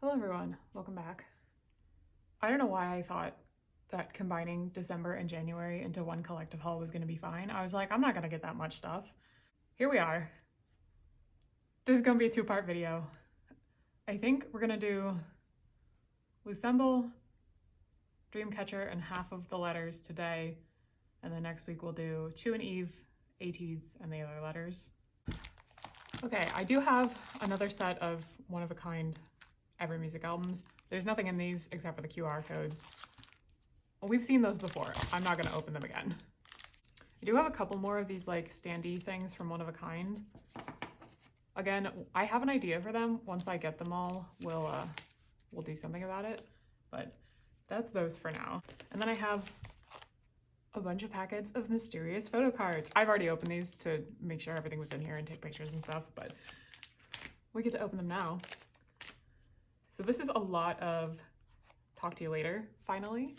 Hello everyone, welcome back. I don't know why I thought that combining December and January into one collective haul was gonna be fine. I was like, I'm not gonna get that much stuff. Here we are. This is gonna be a two-part video. I think we're gonna do Loossemble, Dreamcatcher, and half of the letters today. And then next week we'll do Chew and Eve, ATs, and the other letters. Okay, I do have another set of one-of-a-kind Every Music albums. There's nothing in these except for the QR codes. We've seen those before. I'm not going to open them again. I do have a couple more of these like standee things from One of a Kind. Again, I have an idea for them. Once I get them all, we'll do something about it. But that's those for now. And then I have a bunch of packets of mysterious photo cards. I've already opened these to make sure everything was in here and take pictures and stuff, but we get to open them now. So this is a lot of talk to you later, finally.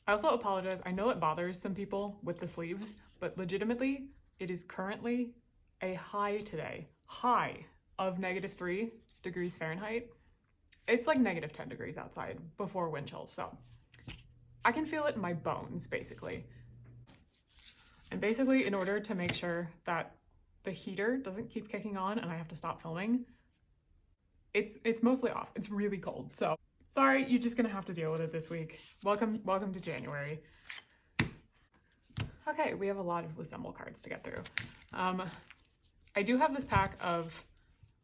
I also apologize. I know it bothers some people with the sleeves, but legitimately, it is currently a high today. High of -3 degrees Fahrenheit. It's like -10 degrees outside before wind chill, so I can feel it in my bones, basically. And basically, in order to make sure that the heater doesn't keep kicking on and I have to stop filming, it's mostly off. It's really cold, so sorry, you're just gonna have to deal with it this week. Welcome to January. Okay, we have a lot of Loossemble cards to get through. I do have this pack of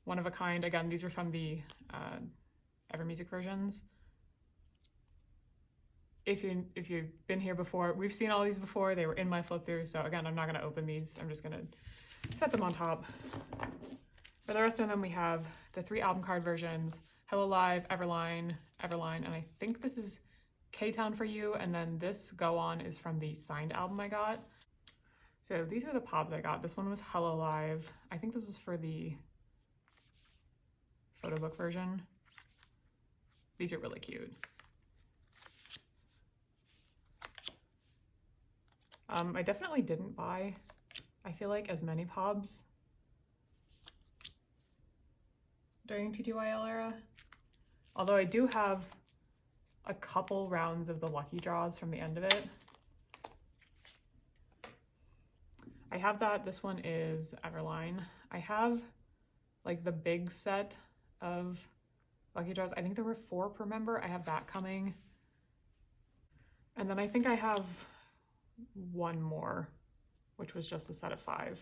One of a Kind. Again, these are from the Every Music versions. If you've been here before, we've seen all these before. They were in my flip through, so again, I'm not gonna open these. I'm just gonna set them on top. For the rest of them, we have the 3 album card versions: Hello Live, Everline, and I think this is K-Town for You, and then this Go On is from the signed album I got. So these are the pops I got. This one was Hello Live. I think this was for the photo book version. These are really cute. I definitely didn't buy, I feel like, as many pobs during TTYL era. Although I do have a couple rounds of the lucky draws from the end of it. I have that. This one is Everline. I have like the big set of lucky draws. I think there were 4 per member. I have that coming. And then I think I have one more, which was just a set of 5.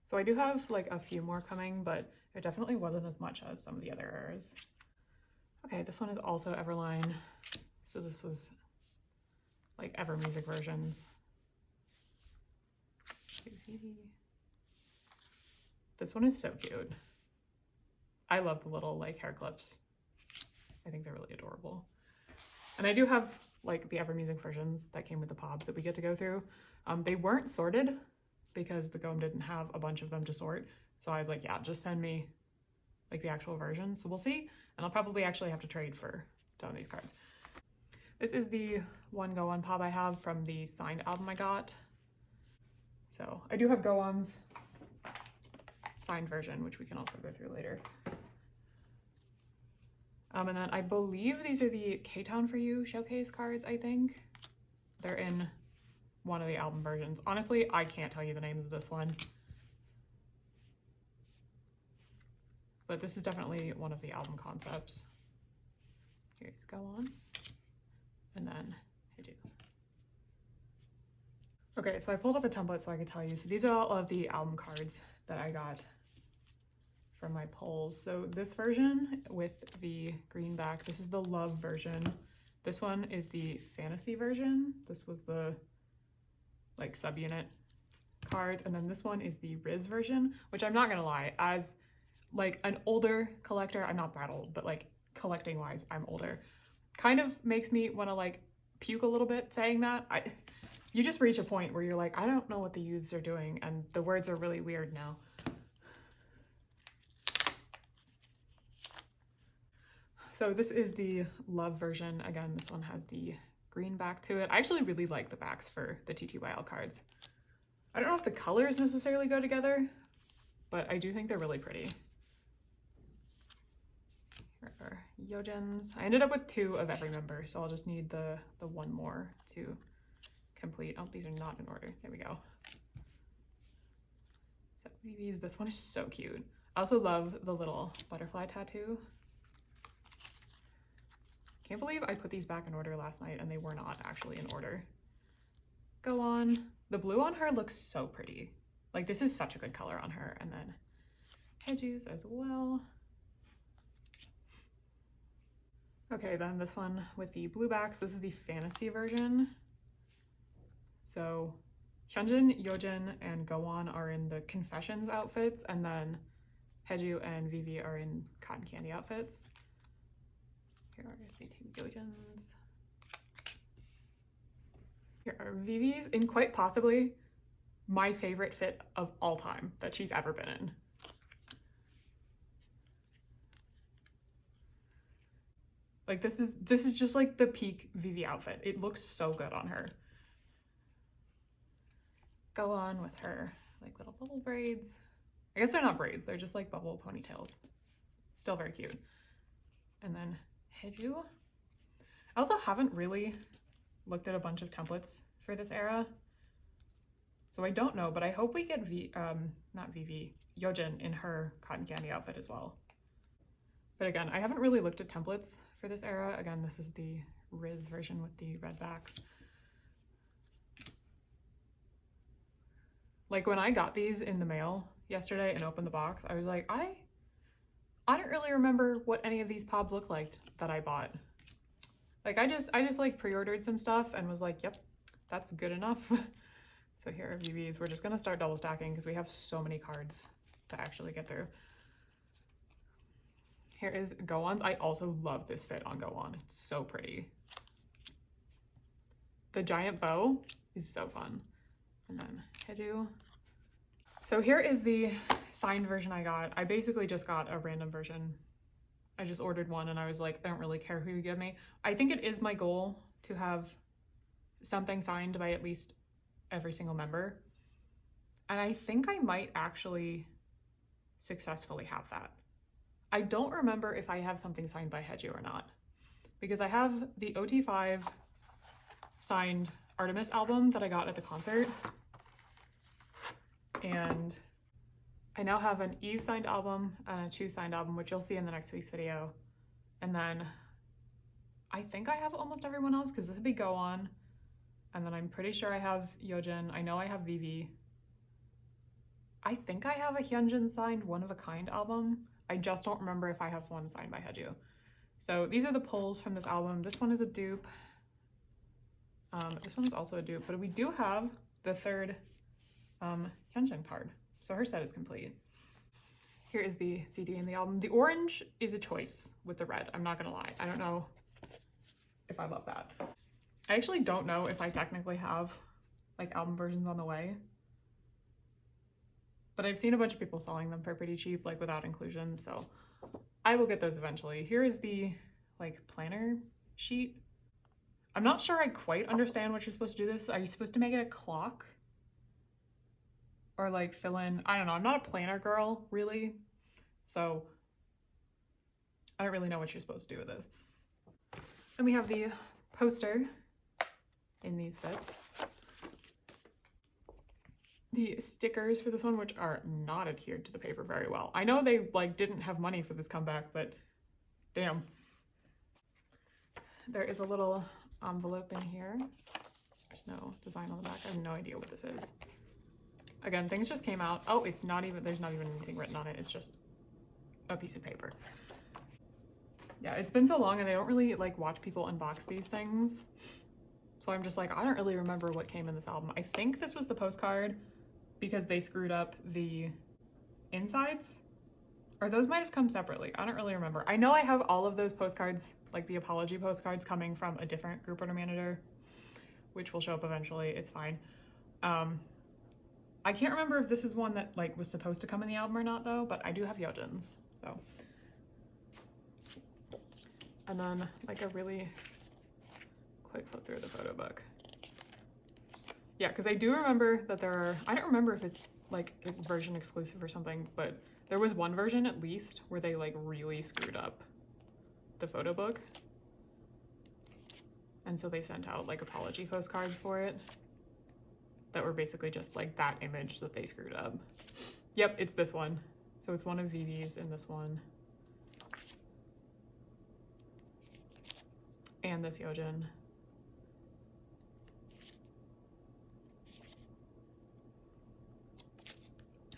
So I do have like a few more coming, but it definitely wasn't as much as some of the other eras. Okay, this one is also Everline. So this was like Ever Music versions. This one is so cute. I love the little like hair clips. I think they're really adorable. And I do have like the Ever Music versions that came with the pops that we get to go through. They weren't sorted because the GOM didn't have a bunch of them to sort. So I was like, yeah, just send me like the actual version. So we'll see. And I'll probably actually have to trade for some of these cards. This is the one Go On pop I have from the signed album I got. So I do have Go On's signed version, which we can also go through later. And then I believe these are the K-Town for You showcase cards, I think. They're in one of the album versions. Honestly, I can't tell you the names of this one. But this is definitely one of the album concepts. Here's Go On. And then I do. Okay, so I pulled up a template so I could tell you. So these are all of the album cards that I got from my polls. So this version with the green back, this is the Love version. This one is the Fantasy version. This was the like subunit cards. And then this one is the Riz version, which I'm not gonna lie, as like an older collector, I'm not that old, but like collecting wise, I'm older. Kind of makes me wanna like puke a little bit saying that. You just reach a point where you're like, I don't know what the youths are doing, and the words are really weird now. So this is the Love version. Again, this one has the green back to it. I actually really like the backs for the TTYL cards. I don't know if the colors necessarily go together, but I do think they're really pretty. Here are Yojins. I ended up with 2 of every member, so I'll just need the one more to complete. Oh, these are not in order. There we go. So VVs, this one is so cute. I also love the little butterfly tattoo. Can't believe I put these back in order last night and they were not actually in order. Go on. The blue on her looks so pretty. Like, this is such a good color on her. And then Hedges as well. Okay, then this one with the blue backs. This is the fantasy version. So Hyunjin, Yojin, and Go-On are in the Confessions outfits, and then Haeju and Vivi are in Cotton Candy outfits. Here are the 2 Yojins. Here are Vivi's in quite possibly my favorite fit of all time that she's ever been in. Like, this is just like the peak Vivi outfit. It looks so good on her. Go on with her like little bubble braids. I guess they're not braids, they're just like bubble ponytails. Still very cute. And then Haeju. I also haven't really looked at a bunch of templates for this era, so I don't know, but I hope we get not Vivi, Yojin in her Cotton Candy outfit as well. But again, I haven't really looked at templates for this era. Again, this is the Riz version with the red backs. Like, when I got these in the mail yesterday and opened the box, I was like, I don't really remember what any of these pobs look like that I bought. Like, I just like pre-ordered some stuff and was like, yep, that's good enough. So here are VVs. We're just gonna start double stacking because we have so many cards to actually get through. Here is Go-On's. I also love this fit on Go-On. It's so pretty. The giant bow is so fun. And then Haeju. So here is the signed version I got. I basically just got a random version. I just ordered one and I was like, I don't really care who you give me. I think it is my goal to have something signed by at least every single member. And I think I might actually successfully have that. I don't remember if I have something signed by Haeju or not, because I have the OT5 signed ARTMS album that I got at the concert, and I now have an Eve signed album and a Chu signed album, which you'll see in the next week's video. And then I think I have almost everyone else, because this would be Go On, and then I'm pretty sure I have Yojin. I know I have Vivi. I think I have a Hyunjin signed One of a Kind album. I just don't remember if I have one signed by Haeju. So these are the pulls from this album. This one is a dupe. This one is also a dupe, but we do have the third Hyunjin card. So her set is complete. Here is the CD and the album. The orange is a choice with the red. I'm not gonna lie. I don't know if I love that. I actually don't know if I technically have like album versions on the way, but I've seen a bunch of people selling them for pretty cheap, like without inclusions, so I will get those eventually. Here is the like planner sheet. I'm not sure I quite understand what you're supposed to do this. Are you supposed to make it a clock? Or like fill in, I don't know, I'm not a planner girl, really. So I don't really know what you're supposed to do with this. Then we have the poster in these fits. The stickers for this one, which are not adhered to the paper very well. I know they like didn't have money for this comeback, but damn. There is a little envelope in here. There's no design on the back. I have no idea what this is. Again, things just came out. Oh, it's not even, there's not even anything written on it. It's just a piece of paper. Yeah, it's been so long and I don't really like watch people unbox these things. So I'm just like, I don't really remember what came in this album. I think this was the postcard because they screwed up the insides, or those might have come separately. I don't really remember. I know I have all of those postcards, like the apology postcards, coming from a different group order manager, which will show up eventually. It's fine. I can't remember if this is one that like was supposed to come in the album or not though, but I do have Yojin's, so. And then like a really quick flip through the photo book. Yeah, because I do remember that there are, I don't remember if it's like version exclusive or something, but there was one version at least where they like really screwed up the photo book. And so they sent out like apology postcards for it that were basically just like that image that they screwed up. Yep, it's this one. So it's one of Vivi's in this one. And this Yojin.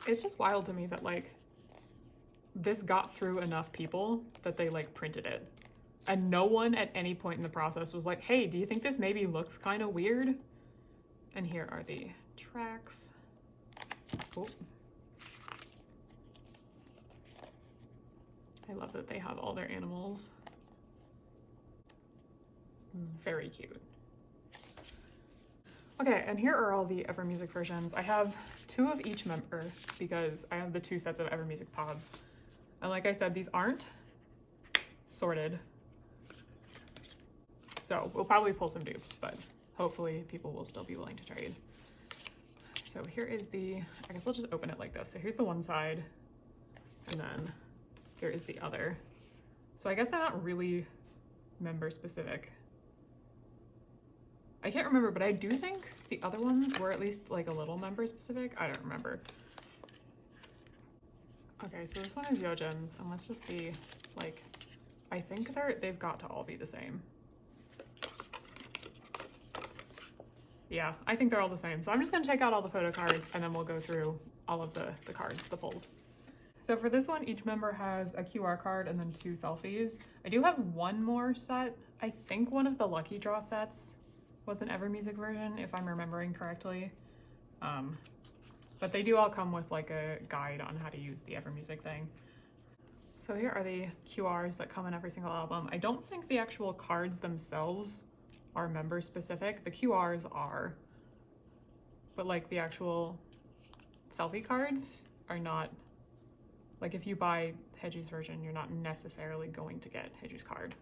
It's just wild to me that like this got through enough people that they like printed it. And no one at any point in the process was like, hey, do you think this maybe looks kind of weird? And here are the tracks. Oh. I love that they have all their animals. Very cute. Okay, and here are all the EverMusic versions. I have 2 of each member because I have the 2 sets of EverMusic POBs. And like I said, these aren't sorted. So we'll probably pull some dupes, but hopefully people will still be willing to trade. So here is the, I guess we'll just open it like this. So here's the one side, and then here is the other. So I guess they're not really member specific. I can't remember, but I do think the other ones were at least like a little member specific. I don't remember. Okay, so this one is Yojin's, and let's just see, like, I think they've got to all be the same. Yeah, I think they're all the same. So I'm just gonna take out all the photo cards and then we'll go through all of the cards, the pulls. So for this one, each member has a QR card and then 2 selfies. I do have one more set. I think one of the lucky draw sets was an EverMusic version, if I'm remembering correctly. But they do all come with like a guide on how to use the EverMusic thing. So here are the QRs that come in every single album. I don't think the actual cards themselves are member specific. The QRs are, but like the actual selfie cards are not. Like if you buy Heju's version, you're not necessarily going to get Heju's card.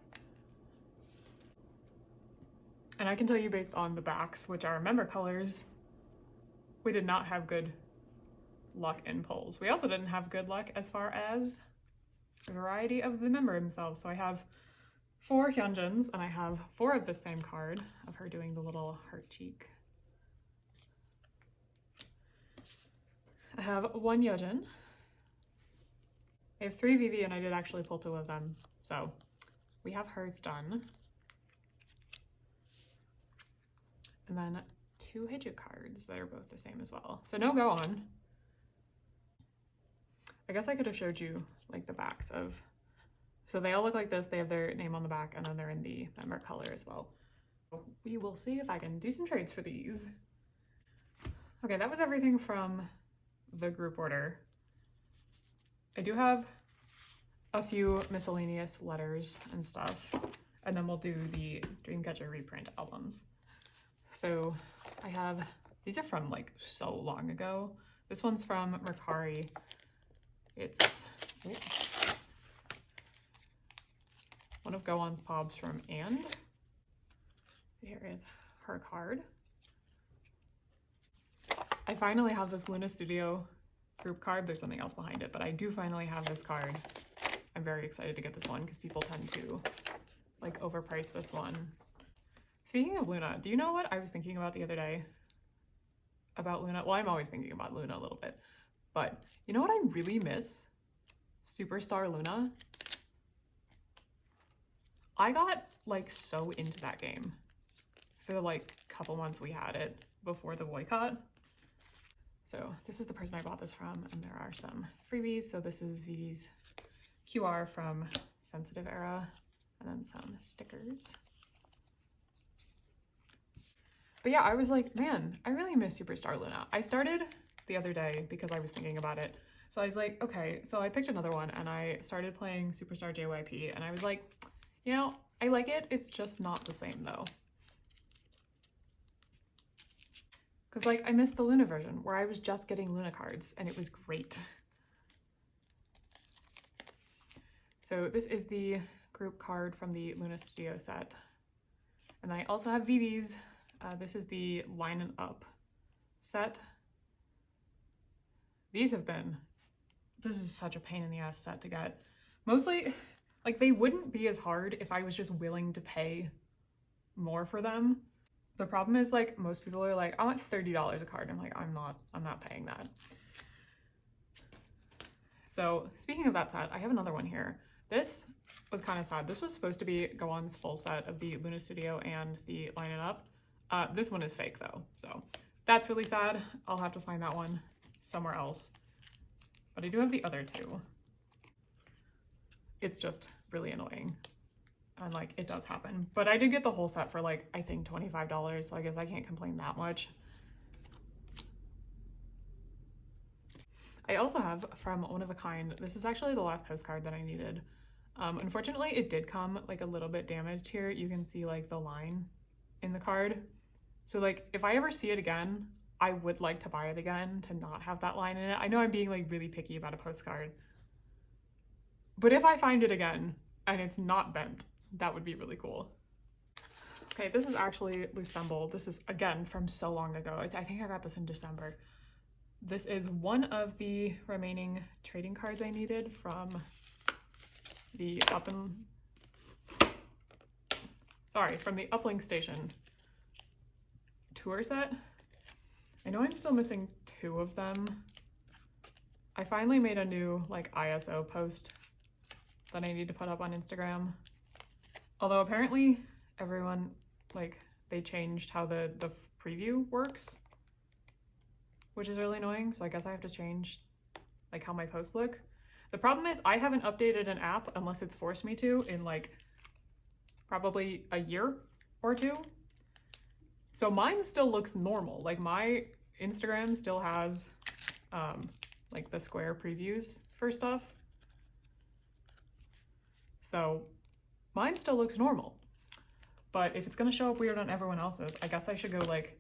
And I can tell you based on the backs, which are member colors, we did not have good luck in pulls. We also didn't have good luck as far as the variety of the member himself. So I have 4 Hyunjins, and I have 4 of the same card of her doing the little heart cheek. I have 1 Yojin. I have 3 Vivi, and I did actually pull 2 of them. So we have hers done. And then 2 Heju cards that are both the same as well. So no go on. I guess I could have showed you like the backs of, so they all look like this. They have their name on the back and then they're in the member color as well. We will see if I can do some trades for these. Okay, that was everything from the group order. I do have a few miscellaneous letters and stuff, and then we'll do the Dreamcatcher reprint albums. So I have, these are from like so long ago. This one's from Mercari. It's one of Go-On's POBs from And. Here is her card. I finally have this Luna Studio group card. There's something else behind it, but I do finally have this card. I'm very excited to get this one because people tend to like overprice this one. Speaking of Luna, do you know what I was thinking about the other day about Luna? Well, I'm always thinking about Luna a little bit, but you know what I really miss? Superstar Luna. I got like so into that game for the like couple months we had it before the boycott. So this is the person I bought this from, and there are some freebies. So this is Vivi's QR from Sensitive Era, and then some stickers. But yeah, I was like, man, I really miss Superstar Luna. I started the other day because I was thinking about it. So I was like, okay, so I picked another one and I started playing Superstar JYP, and I was like, you know, I like it. It's just not the same though. Because like I missed the Luna version where I was just getting Luna cards and it was great. So this is the group card from the Luna Studio set. And then I also have Vivi's. This is the Line and Up set. These have been, this is such a pain in the ass set to get. Mostly, like, they wouldn't be as hard if I was just willing to pay more for them. The problem is, like, most people are like, I want $30 a card. I'm like, I'm not paying that. So speaking of that set, I have another one here. This was kind of sad. This was supposed to be Gowan's full set of the Luna Studio and the Line It Up. This one is fake though, so that's really sad. I'll have to find that one somewhere else. But I do have the other two. It's just really annoying. And like, it does happen. But I did get the whole set for like, I think $25, so I guess I can't complain that much. I also have from One of a Kind, this is actually the last postcard that I needed. Unfortunately, it did come like a little bit damaged here. You can see like the line in the card. So like, if I ever see it again, I would like to buy it again to not have that line in it. I know I'm being like really picky about a postcard, but if I find it again and it's not bent, that would be really cool. Okay, this is actually Loossemble. This is again from so long ago. I think I got this in December. This is one of the remaining trading cards I needed from the from the Uplink Station tour set. I know I'm still missing 2 of them. I finally made a new like ISO post that I need to put up on Instagram. Although apparently everyone, like, they changed how the preview works, which is really annoying. So I guess I have to change like how my posts look. The problem is I haven't updated an app unless it's forced me to in like probably a year or 2. So mine still looks normal. Like my Instagram still has like the square previews for stuff. So mine still looks normal. But if it's gonna show up weird on everyone else's, I guess I should go like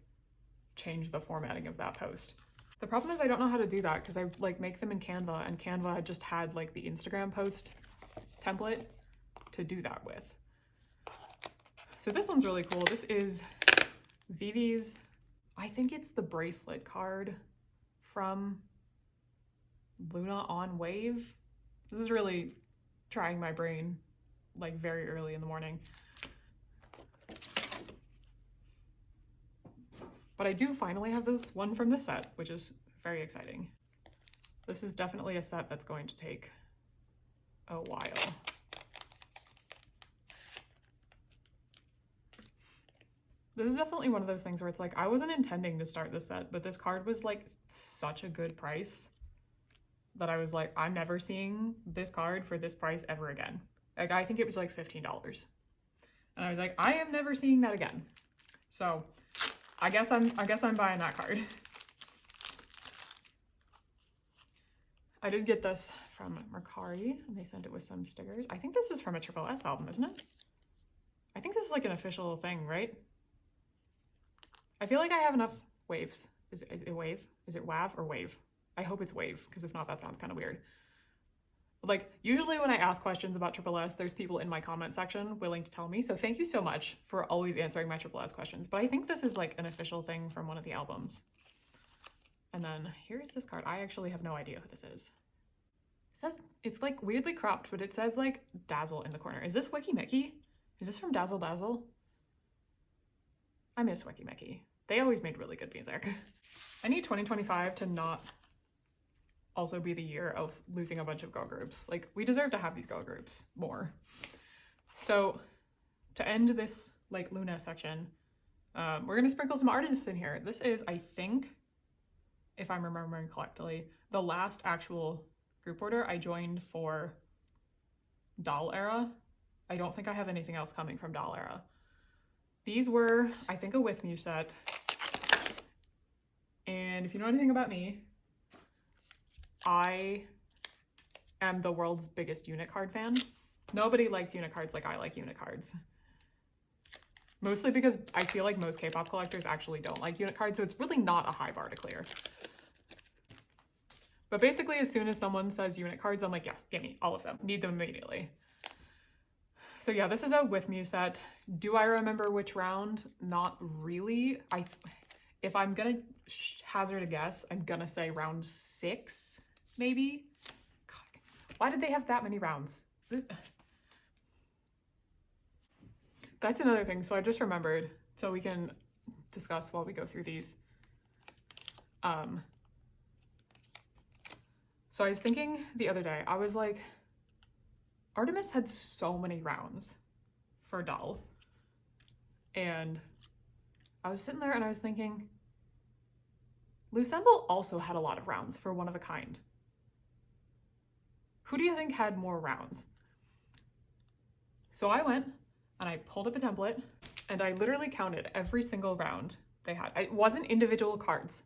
change the formatting of that post. The problem is I don't know how to do that because I like make them in Canva, and Canva just had like the Instagram post template to do that with. So this one's really cool. This is Vivi's, I think it's the bracelet card from Luna on Wave. This is really trying my brain like very early in the morning. But I do finally have this one from the set, which is very exciting. This is definitely a set that's going to take a while. This is definitely one of those things where it's like, I wasn't intending to start this set, but this card was like such a good price that I was like, I'm never seeing this card for this price ever again. Like, I think it was like $15. And I was like, I am never seeing that again. So I guess I'm buying that card. I did get this from Mercari, and they sent it with some stickers. I think this is from a Triple S album, isn't it? I think this is like an official thing, right? I feel like I have enough waves. Is it wave? Is it WAV or wave? I hope it's wave, because if not, that sounds kind of weird. Like, usually when I ask questions about Triple S, there's people in my comment section willing to tell me, so thank you so much for always answering my Triple S questions. But I think this is like an official thing from one of the albums. And then here's this card. I actually have no idea who this is. It says, it's like weirdly cropped, but it says like Dazzle in the corner. Is this Wiki Mickey? Is this from Dazzle Dazzle? I miss Wiki Mickey. They always made really good music. I need 2025 to not also be the year of losing a bunch of girl groups. Like, we deserve to have these girl groups more. So to end this like Luna section, we're gonna sprinkle some artists in here. This is, I think, if I'm remembering correctly, the last actual group order I joined for Dall era. I don't think I have anything else coming from Dall era. These were, I think, a With Me set. And if you know anything about me, I am the world's biggest unit card fan. Nobody likes unit cards like I like unit cards. Mostly because I feel like most K-pop collectors actually don't like unit cards, so it's really not a high bar to clear. But basically, as soon as someone says unit cards, I'm like, yes, give me all of them. Need them immediately. So yeah, this is a With Me set. Do I remember which round? Not really. If I'm gonna hazard a guess, I'm gonna say round 6, maybe? God, why did they have that many rounds? That's another thing, so I just remembered, so we can discuss while we go through these. So I was thinking the other day, I was like, ARTMS had so many rounds for Dall. And I was sitting there and I was thinking, Loossemble also had a lot of rounds for one of a kind. Who do you think had more rounds? So I went and I pulled up a template and I literally counted every single round they had. It wasn't individual cards.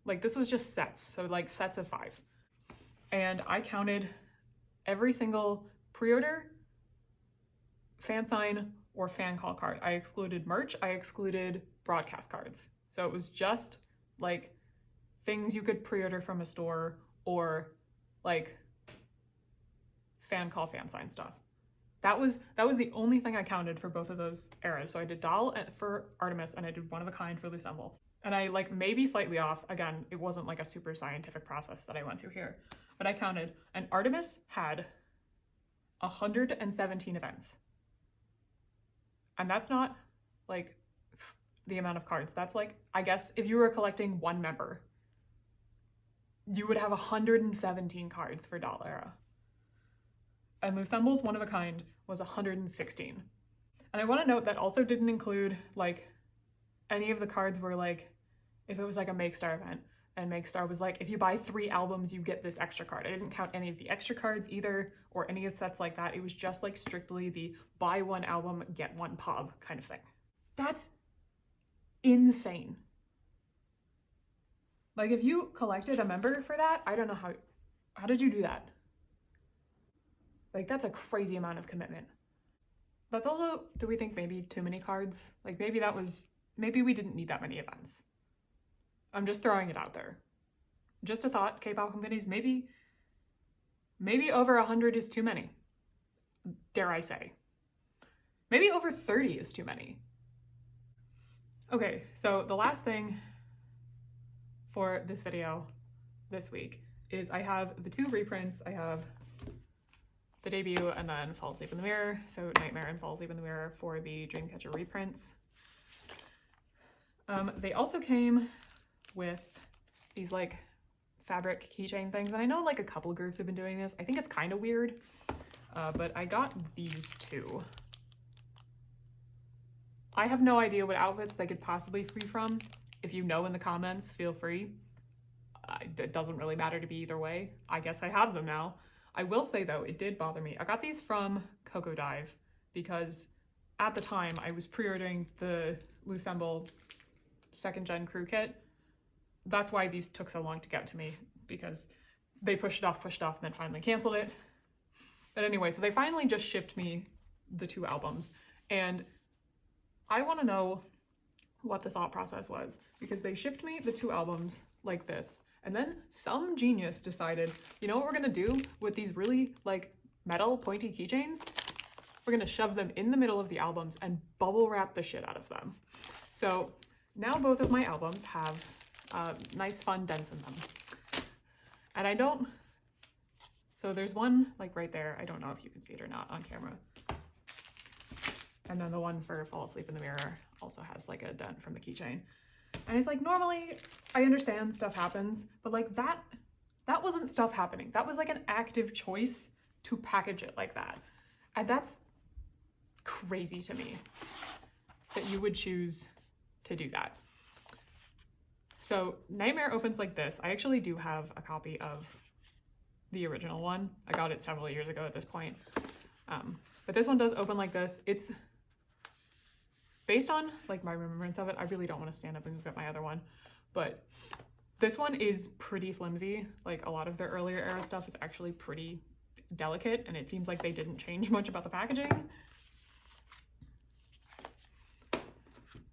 Like this was just sets, so like sets of 5. And I counted every single pre-order, fan sign, or fan call card. I excluded merch, I excluded broadcast cards. So it was just like things you could pre-order from a store or like fan call, fan sign stuff. That was the only thing I counted for both of those eras. So I did Dall for ARTMS and I did one of a kind for Loossemble. And I like maybe slightly off. Again, it wasn't like a super scientific process that I went through here, but I counted, and ARTMS had 117 events. And that's not like the amount of cards. That's like, I guess if you were collecting one member, you would have 117 cards for Dall era. And Loosemble's one of a kind was 116. And I want to note that also didn't include like any of the cards were like, if it was like a Make Star event and Make Star was like, if you buy 3 albums, you get this extra card. I didn't count any of the extra cards either or any of sets like that. It was just like strictly the buy 1 album, get 1 pub kind of thing. That's insane. Like if you collected a member for that, I don't know how did you do that? Like that's a crazy amount of commitment. That's also, do we think maybe too many cards? Like maybe we didn't need that many events. I'm just throwing it out there. Just a thought, K-pop companies, maybe over 100 is too many. Dare I say. Maybe over 30 is too many. Okay, so the last thing for this video this week is I have the 2 reprints. I have the debut and then Fall Asleep in the Mirror. So Nightmare and Fall Asleep in the Mirror for the Dreamcatcher reprints. They also came with these like fabric keychain things. And I know like a couple groups have been doing this. I think it's kind of weird, but I got these 2. I have no idea what outfits they could possibly free from. If you know in the comments, feel free. It doesn't really matter to me either way. I guess I have them now. I will say though, it did bother me. I got these from Coco Dive because at the time I was pre-ordering the Loossemble 2nd gen crew kit. That's why these took so long to get to me, because they pushed it off, and then finally canceled it. But anyway, so they finally just shipped me the 2 albums. And I want to know what the thought process was, because they shipped me the 2 albums like this. And then some genius decided, you know what we're going to do with these really like metal pointy keychains? We're going to shove them in the middle of the albums and bubble wrap the shit out of them. So now both of my albums have nice fun dents in them. And I don't, so there's one like right there. I don't know if you can see it or not on camera. And then the one for Fall Asleep in the Mirror also has like a dent from the keychain. And it's like, normally I understand stuff happens, but like that wasn't stuff happening. That was like an active choice to package it like that. And that's crazy to me that you would choose to do that. So Nightmare opens like this. I actually do have a copy of the original one. I got it several years ago at this point. But this one does open like this. It's based on like my remembrance of it. I really don't want to stand up and look at my other one, but this one is pretty flimsy. Like a lot of their earlier era stuff is actually pretty delicate, and it seems like they didn't change much about the packaging.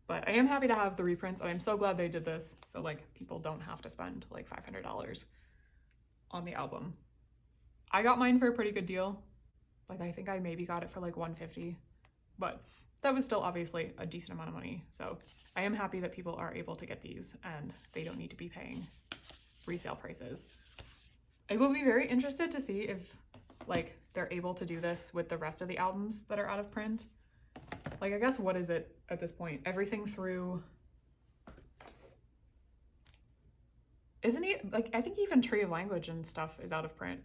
But I am happy to have the reprints, and I'm so glad they did this, so like people don't have to spend like $500 on the album. I got mine for a pretty good deal. Like I think I maybe got it for like $150, but that was still obviously a decent amount of money. So I am happy that people are able to get these and they don't need to be paying resale prices. I will be very interested to see if like they're able to do this with the rest of the albums that are out of print. Like, I guess, what is it at this point? Everything through, isn't he, like, I think even Tree of Language and stuff is out of print.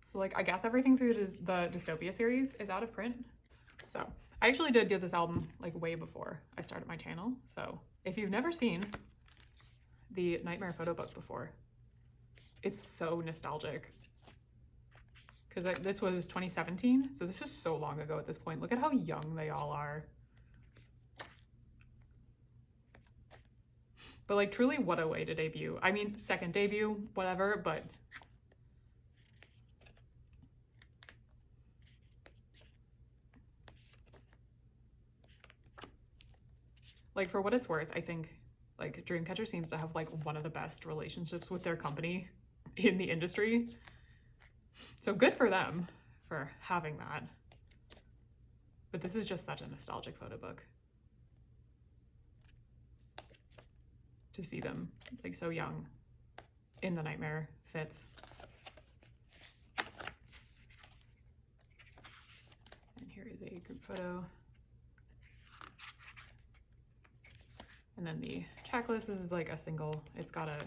So like, I guess everything through the Dystopia series is out of print. So I actually did get this album like way before I started my channel. So if you've never seen the Nightmare photo book before, it's so nostalgic. Because this was 2017, so this is so long ago at this point. Look at how young they all are. But like, truly, what a way to debut. I mean, second debut, whatever, but like, for what it's worth, I think like Dreamcatcher seems to have like one of the best relationships with their company in the industry. So good for them for having that. But this is just such a nostalgic photo book. To see them like so young in the Nightmare fits. And here is a group photo. And then the checklist, this is like a single, it's got a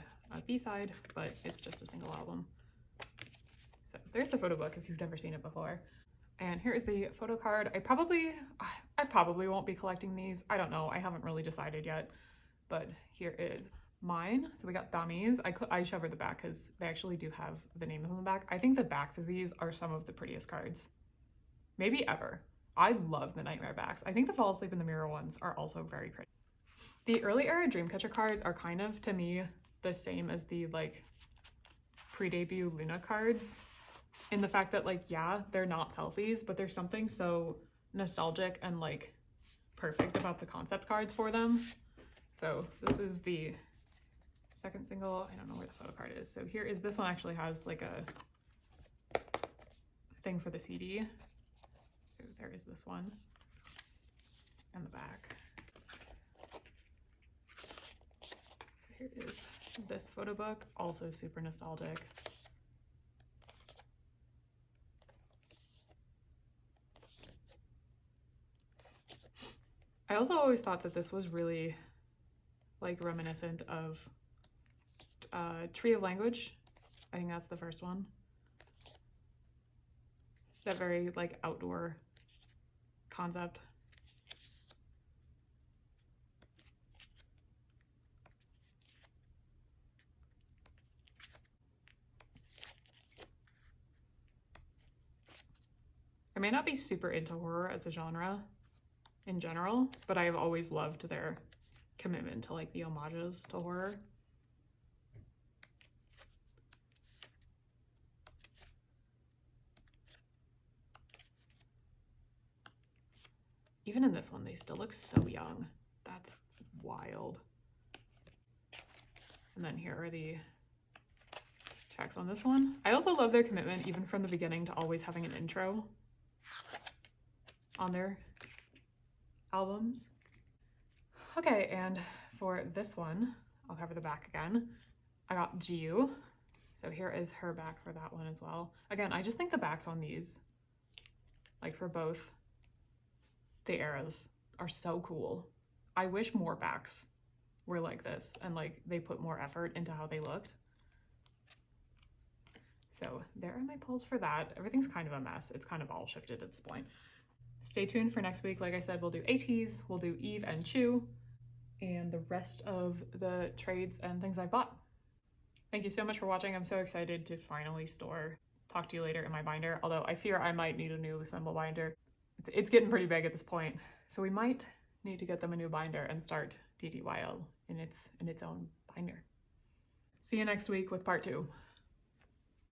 B-side, but it's just a single album. So there's the photo book if you've never seen it before. And here is the photo card. I probably won't be collecting these. I don't know, I haven't really decided yet, but here is mine. So we got dummies. I covered the back because they actually do have the names on the back. I think the backs of these are some of the prettiest cards, maybe ever. I love the Nightmare backs. I think the Fall Asleep in the Mirror ones are also very pretty. The early era Dreamcatcher cards are kind of, to me, the same as the like pre-debut Luna cards, in the fact that like, yeah, they're not selfies, but there's something so nostalgic and like perfect about the concept cards for them. So this is the second single. I don't know where the photo card is. So here is, this one actually has like a thing for the CD. So there is this one and the back. So here is this photo book, also super nostalgic. I also always thought that this was really like reminiscent of Tree of Language. I think that's the first one. That very like outdoor concept. I may not be super into horror as a genre in general, but I have always loved their commitment to like the homages to horror. Even in this one, they still look so young. That's wild. And then here are the checks on this one. I also love their commitment, even from the beginning, to always having an intro on their albums. Okay, and for this one, I'll cover the back again. I got Jiu. So here is her back for that one as well. Again, I just think the backs on these, like for both the eras, are so cool. I wish more backs were like this and like they put more effort into how they looked. So there are my polls for that. Everything's kind of a mess. It's kind of all shifted at this point. Stay tuned for next week. Like I said, we'll do ATs, we'll do Eve and Chew, and the rest of the trades and things I bought. Thank you so much for watching. I'm so excited to finally store Talk to You Later in my binder, although I fear I might need a new Loossemble binder. It's getting pretty big at this point, so we might need to get them a new binder and start TTYL in its own binder. See you next week with part 2.